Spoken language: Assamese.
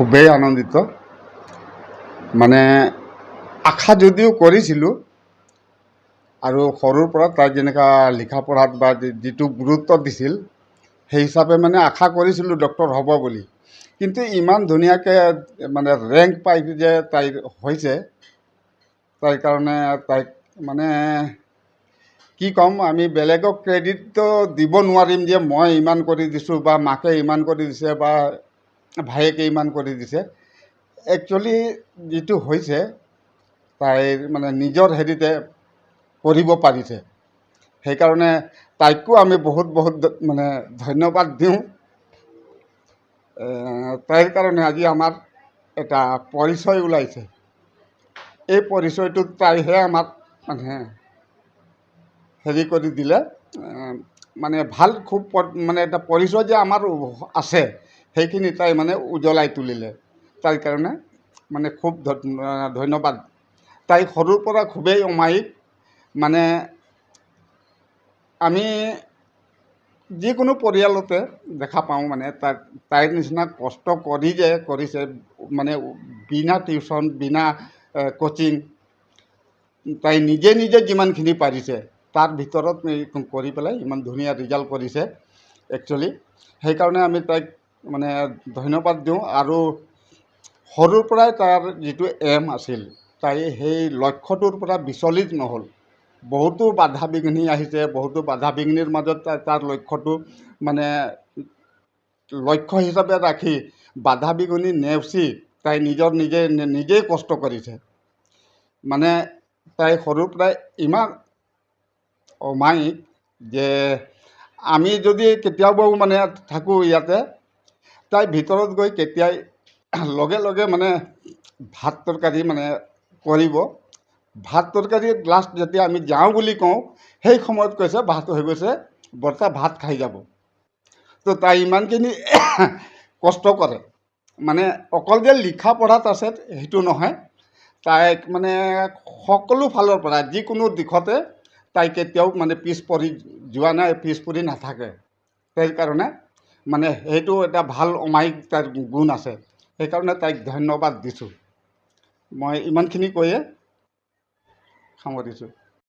খুবেই আনন্দিত। মানে আশা যদিও কৰিছিলোঁ, আৰু সৰুৰ পৰা তাইক যেনেকুৱা লিখা পঢ়াত বা যিটো গুৰুত্ব দিছিল, সেই হিচাপে মানে আশা কৰিছিলোঁ ডক্টৰ হ'ব বুলি। কিন্তু ইমান ধুনীয়াকৈ মানে ৰেংক পাই যে তাইৰ হৈছে, তাইৰ কাৰণে তাইক মানে কি ক'ম, আমি বেলেগক ক্ৰেডিটটো দিব নোৱাৰিম যে মই ইমান কৰি দিছোঁ বা মাকে ইমান কৰি দিছে বা ভায়েকে ইমান কৰি দিছে। একচুৱেলি যিটো হৈছে তাইৰ মানে নিজৰ হেৰিতে কৰিব পাৰিছে, সেইকাৰণে তাইকো আমি বহুত বহুত মানে ধন্যবাদ দিওঁ। তাইৰ কাৰণে আজি আমাৰ এটা পৰিচয় ওলাইছে। এই পৰিচয়টোত তাইহে আমাক মানে হেৰি কৰি দিলে, মানে ভাল খুব মানে এটা পৰিচয় যে আমাৰ আছে সেইখিনি তাই মানে উজ্বলাই তুলিলে। তাইৰ কাৰণে মানে খুব ধন্যবাদ। তাই সৰুৰ পৰা খুবেই অমায়িক। মানে আমি যিকোনো পৰিয়ালতে দেখা পাওঁ, মানে তাইৰ নিচিনা কষ্ট কৰি যে কৰিছে, মানে বিনা টিউশ্যন বিনা কোচিং, তাই নিজে নিজে যিমানখিনি পাৰিছে তাৰ ভিতৰত কৰি পেলাই ইমান ধুনীয়া ৰিজাল্ট কৰিছে একচুৱেলি। সেইকাৰণে আমি তাইক মানে ধন্যবাদ দিওঁ। আৰু সৰুৰ পৰাই তাৰ যিটো এম আছিল, তাই সেই লক্ষ্যটোৰ পৰা বিচলিত নহ'ল। বহুতো বাধা বিঘিনি আহিছে, বহুতো বাধা বিঘিনিৰ মাজত তাৰ লক্ষ্যটো মানে লক্ষ্য হিচাপে ৰাখি বাধা বিঘিনি নেওচি তাই নিজেই কষ্ট কৰিছে। মানে তাই সৰুৰ পৰাই ইমান অমায়িক যে আমি যদি কেতিয়াবাও মানে থাকোঁ ইয়াতে, তাই ভিতৰত গৈ কেতিয়াই লগে লগে মানে ভাত তৰকাৰী মানে কৰিব। ভাত তৰকাৰী লাষ্ট যেতিয়া আমি যাওঁ বুলি কওঁ, সেই সময়ত কৈছে ভাত হৈ গৈছে, বৰ্তা ভাত খাই যাব। তো তাই ইমানখিনি কষ্ট কৰে। মানে অকল যে লিখা পঢ়াত আছে সেইটো নহয়, তাইক মানে সকলো ফালৰ পৰা যিকোনো দিশতে তাই কেতিয়াও মানে পিছ পৰি যোৱা নাই, পিছ পৰি নাথাকে। সেইকাৰণে মানে সেইটো এটা ভাল অমায়িক তাইৰ গুণ আছে। সেইকাৰণে তাইক ধন্যবাদ দিছোঁ। মই ইমানখিনি কৈয়ে সামৰিছোঁ।